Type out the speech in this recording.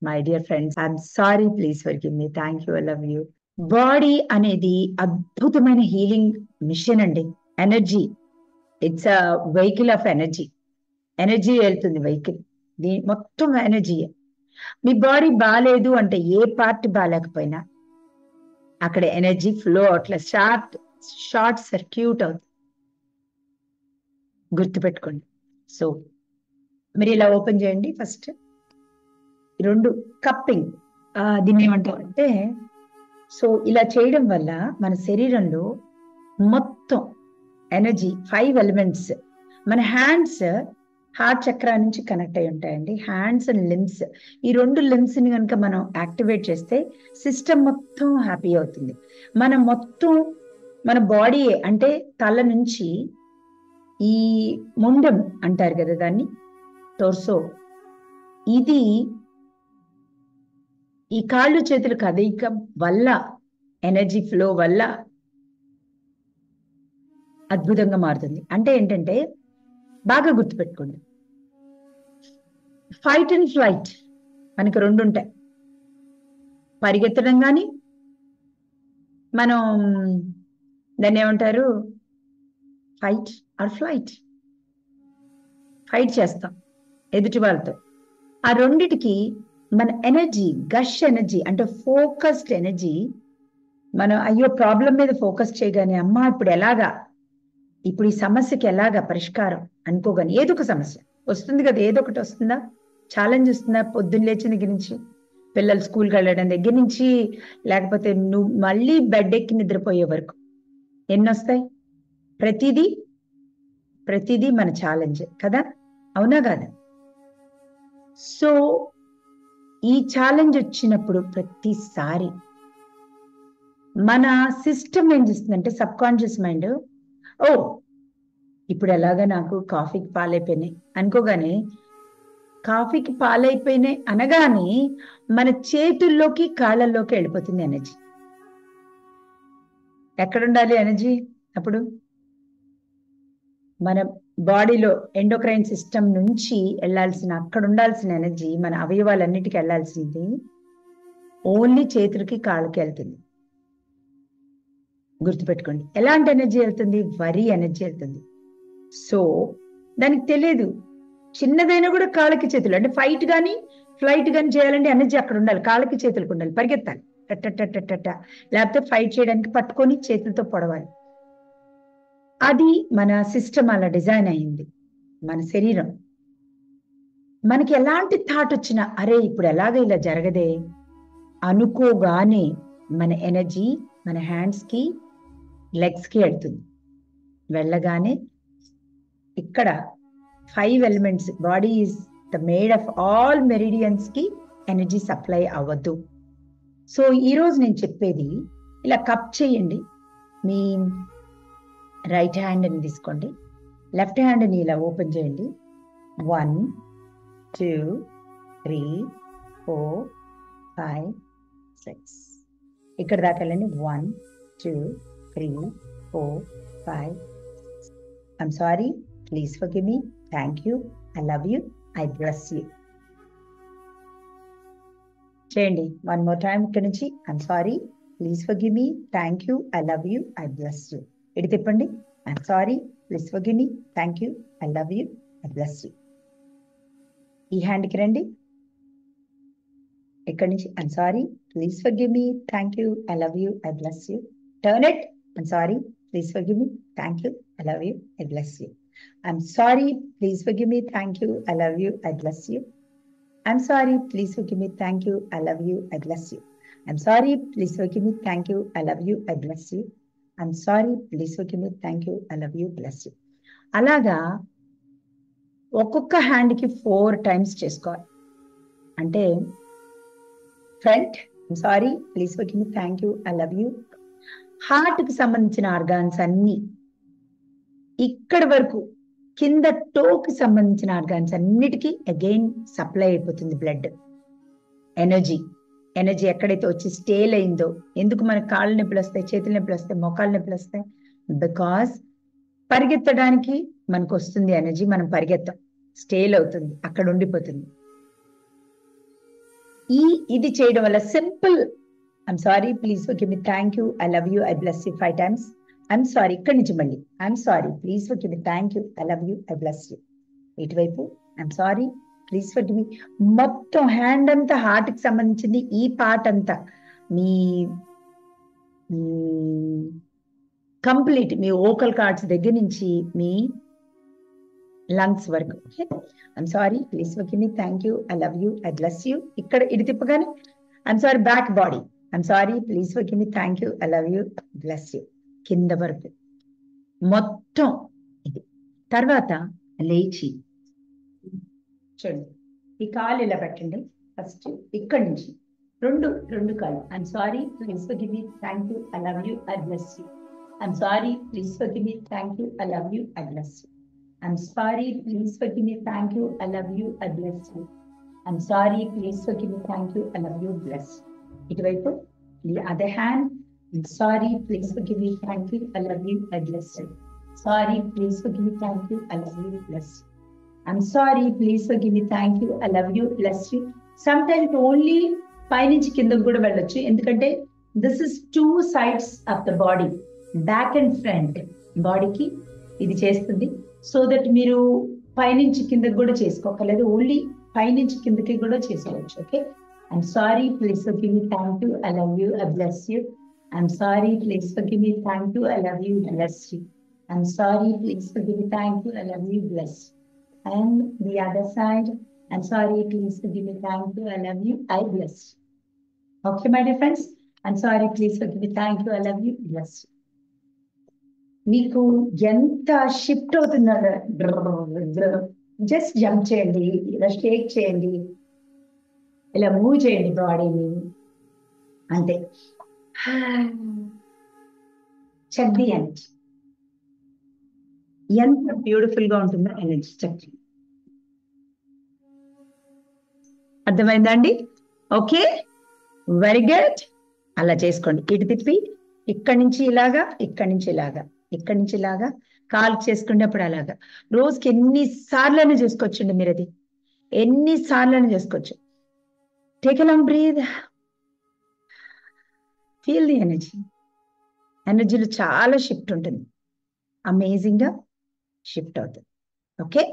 My dear friends, I'm sorry, please forgive me. Thank you, I love you. Body అనేది అద్భుతమైన healing machine అండి. Energy, it's a vehicle of energy. Energy వెళ్తుంది vehicle, దీని మొత్తం energy. మీ body బాగాలేదు అంటే ఏ part బాగాలేకపోయినా అక్కడ ఎనర్జీ ఫ్లో అట్లా షార్ట్ సర్క్యూట్ అవుతుంది. గుర్తుపెట్టుకోండి. సో మీరు ఇలా ఓపెన్ చేయండి. ఫస్ట్ రెండు కప్పింగ్, దీన్ని ఏమంటారు అంటే, సో ఇలా చేయడం వల్ల మన శరీరంలో మొత్తం ఎనర్జీ 5 ఎలిమెంట్స్ మన హ్యాండ్స్ హార్ట్ చక్రా నుంచి కనెక్ట్ అయి ఉంటాయండి. హ్యాండ్స్ అండ్ లిమ్స్, ఈ 2 లిమ్స్ ని కనుక మనం యాక్టివేట్ చేస్తే సిస్టమ్ మొత్తం హ్యాపీ అవుతుంది. మనం మొత్తం మన బాడీ అంటే తల నుంచి ఈ ముండం అంటారు కదా దాన్ని, టోర్సో, ఇది ఈ కాళ్ళు చేతుల కదయిక వల్ల, ఎనర్జీ ఫ్లో వల్ల అద్భుతంగా మారుతుంది. అంటే ఏంటంటే బాగా గుర్తుపెట్టుకోండి, ఫైట్ అండ్ ఫ్లైట్ మనకి 2 ఉంటాయి. పరిగెత్తడం కానీ, మనం దాన్ని ఏమంటారు, ఫైట్ ఆర్ ఫ్లైట్, ఫైట్ చేస్తాం ఎదుటి వాళ్ళతో. ఆ రెండిటికి మన ఎనర్జీ, గష్ ఎనర్జీ అంటే ఫోకస్డ్ ఎనర్జీ. మనం అయ్యో ప్రాబ్లం మీద ఫోకస్ చేయగానే, అమ్మా ఇప్పుడు ఎలాగా, ఇప్పుడు ఈ సమస్యకి ఎలాగా పరిష్కారం అనుకోగానే ఏదో ఒక సమస్య వస్తుంది కదా, ఏదో ఒకటి వస్తుందా, ఛాలెంజ్ వస్తుందా. పొద్దున్న లేచిన దగ్గర నుంచి, పిల్లలు స్కూల్కి వెళ్ళడం దగ్గర నుంచి, లేకపోతే నువ్వు మళ్ళీ బెడ్ ఎక్కి నిద్రపోయే వరకు ఎన్ని వస్తాయి. ప్రతిదీ మన ఛాలెంజ్ కదా, అవునా కాదా? సో ఈ ఛాలెంజ్ వచ్చినప్పుడు ప్రతిసారి మన సిస్టమ్ ఏం చేస్తుందంటే, సబ్ కాన్షియస్ మైండ్, ఓ ఇప్పుడు ఎలాగా నాకు కాఫీకి పాలైపోయినాయి అనుకోగానే, కాఫీకి పాలైపోయినాయి అనగానే మన చేతుల్లోకి కాళ్ళల్లోకి వెళ్ళిపోతుంది ఎనర్జీ. ఎక్కడుండాలి ఎనర్జీ అప్పుడు? మన బాడీలో ఎండోక్రైన్ సిస్టమ్ నుంచి వెళ్ళాల్సిన, అక్కడ ఉండాల్సిన ఎనర్జీ మన అవయవాలన్నిటికీ వెళ్ళాల్సింది ఓన్లీ చేతులకి కాళ్ళకి వెళ్తుంది. గుర్తుపెట్టుకోండి. ఎలాంటి ఎనర్జీ వెళ్తుంది? వరి ఎనర్జీ వెళ్తుంది. సో దానికి తెలియదు, చిన్నదైనా కూడా కాళ్ళకి చేతులు, అంటే ఫైట్ కానీ ఫ్లైట్ కానీ చేయాలంటే ఎనర్జీ అక్కడ ఉండాలి, కాళ్ళకి చేతులకు ఉండాలి, పరిగెత్తాలి టట్ట, లేకపోతే ఫైట్ చేయడానికి పట్టుకొని చేతులతో పొడవాలి. అది మన సిస్టమ్ అలా డిజైన్ అయింది. మన శరీరం మనకి ఎలాంటి థాట్ వచ్చినా, అరే ఇప్పుడు ఎలాగ ఇలా జరగదే అనుకోగానే మన ఎనర్జీ మన హ్యాండ్స్కి లెగ్స్కి వెళ్తుంది. వెళ్ళగానే ఇక్కడ 5 elements, body is the made of all meridians కి ఎనర్జీ సప్లై అవ్వద్దు. సో ఈరోజు నేను చెప్పేది, ఇలా కప్ చేయండి. మీ రైట్ హ్యాండ్ని తీసుకోండి, లెఫ్ట్ హ్యాండ్ని ఇలా ఓపెన్ చేయండి. 1 2 3 4 5 6 ఇక్కడ దాకా వెళ్ళండి. 1 2 3 4 5. I'm sorry, please forgive me, thank you, I love you, I bless you. చేయండి వన్ మోర్ టైం. ఇక్కడ నుంచి I'm sorry, please forgive me, thank you, I love you, I bless you. ఇటు తిప్పండి. I'm sorry, please forgive me, thank you, I love you, I bless you. ఈ హ్యాండ్కి రండి. ఇక్కడ నుంచి I'm sorry, please forgive me, thank you, I love you, I bless you. Turn it. I'm sorry, please forgive me, thank you, I love you, I bless you. I'm sorry, please forgive me, thank you, I love you, I bless you. I'm sorry, please forgive me, thank you, I love you, I bless you. I'm sorry, please forgive me, thank you, I love you, I bless you. I'm sorry, please forgive me, thank you, I love you, bless you. అలాగా ఒక్కొక్క హ్యాండ్కి 4 times చేసుకోవాలి. అంటే front, I'm sorry, please forgive me, thank you, I love you. హార్ట్కి సంబంధించిన organs అన్ని ఇక్కడి వరకు, కింద టోకి సంబంధించిన ఆర్గాన్స్ అన్నిటికీ అగైన్ సప్లై అయిపోతుంది బ్లడ్. ఎనర్జీ ఎక్కడైతే వచ్చి స్టేల్ అయిందో, ఎందుకు మనకు కాళ్ళు నొప్పులు వస్తాయి, చేతుల నొప్పులు వస్తాయి, మోకాళ్ళ నొప్పులు వస్తాయి? బికాస్ పరిగెత్తడానికి మనకు వస్తుంది ఎనర్జీ, మనం పరిగెత్తాం, స్టేల్ అవుతుంది, అక్కడ ఉండిపోతుంది. ఇది చేయడం వల్ల simple I'm sorry please forgive me thank you I love you I bless you 5 times I'm sorry ఇక్కడి నుంచి మళ్ళీ I'm sorry please forgive me thank you I love you I bless you ఇటువైపు I'm sorry please forgive me మొత్తం hand అంతా heart కి సంబంధించింది ఈ part అంతా మీ కంప్లీట్ మీ ఓకల్ కార్డ్స్ దగ్గర నుంచి మీ లంగ్స్ వరకు I'm sorry please forgive me thank you I love you I bless you ఇక్కడ ఇటు తిప్పగానే I'm sorry back body I'm sorry please forgive me thank you I love you bless you కింద వరకు మొత్తం ఇది తర్వాత లేచి చూడండి ఈ కాలు ఇలా పెట్టండి ఫస్ట్ ఇక్కడి నుంచి రెండు కాలు I'm sorry please forgive me thank you I love you I bless you I'm sorry please forgive me thank you I love you I bless you I'm sorry, please forgive me, thank you, I love you, I bless you. I'm sorry, please forgive me, thank you, I love you, bless. ఇటువైపు the other hand, I'm sorry, please forgive me, thank you, I love you, I bless you. Sorry, please forgive me, thank you, I love you, bless you. I'm sorry, please forgive me, thank you, I love you, bless you. Sometimes only పైనుంచి కిందకు కూడా వెళ్ళొచ్చు ఎందుకంటే this is two sides of the body, back and front బాడీకి ఇది చేస్తుంది so that మీరు పైనుంచి కిందకి కూడా చేసుకోకలేదు ఓన్లీ పైనుంచి కిందకి కూడా చేసుకోవచ్చు okay I'm sorry please forgive me thank you I love you I bless you I'm sorry please forgive me thank you I love you bless you I'm sorry please forgive me thank you I love you bless and the other side I'm sorry please forgive me thank you I love you I bless okay my dear friends I'm sorry please forgive me thank you I love you bless మీకు ఎంత shift అవుతున్నారో just jump చేయండి ఇలా షేక్ చేయండి ఇలా move చేయండి బాడీని అంతే చక్ది ఎనర్జీ ఎంత బ్యూటిఫుల్ గా ఉంటుందో ఎనర్జీ చక్ది అర్థమైందండి ఓకే వెరీ గుడ్ అలా చేసుకోండి ఇటు తిప్పి ఇక్కడి నుంచి ఇలాగా ఇక్కడి నుంచి ఇలాగా ఇక్కడి నుంచి ఇలాగా కాలు చేసుకునేప్పుడు అలాగా రోజుకి ఎన్నిసార్లైనా చేసుకోవచ్చండి మీరు అది ఎన్నిసార్లైనా చేసుకోవచ్చు take a long breath feel the ఎనర్జీలో చాలా షిఫ్ట్ ఉంటుంది అమేజింగ్ గా షిఫ్ట్ అవుతుంది ఓకే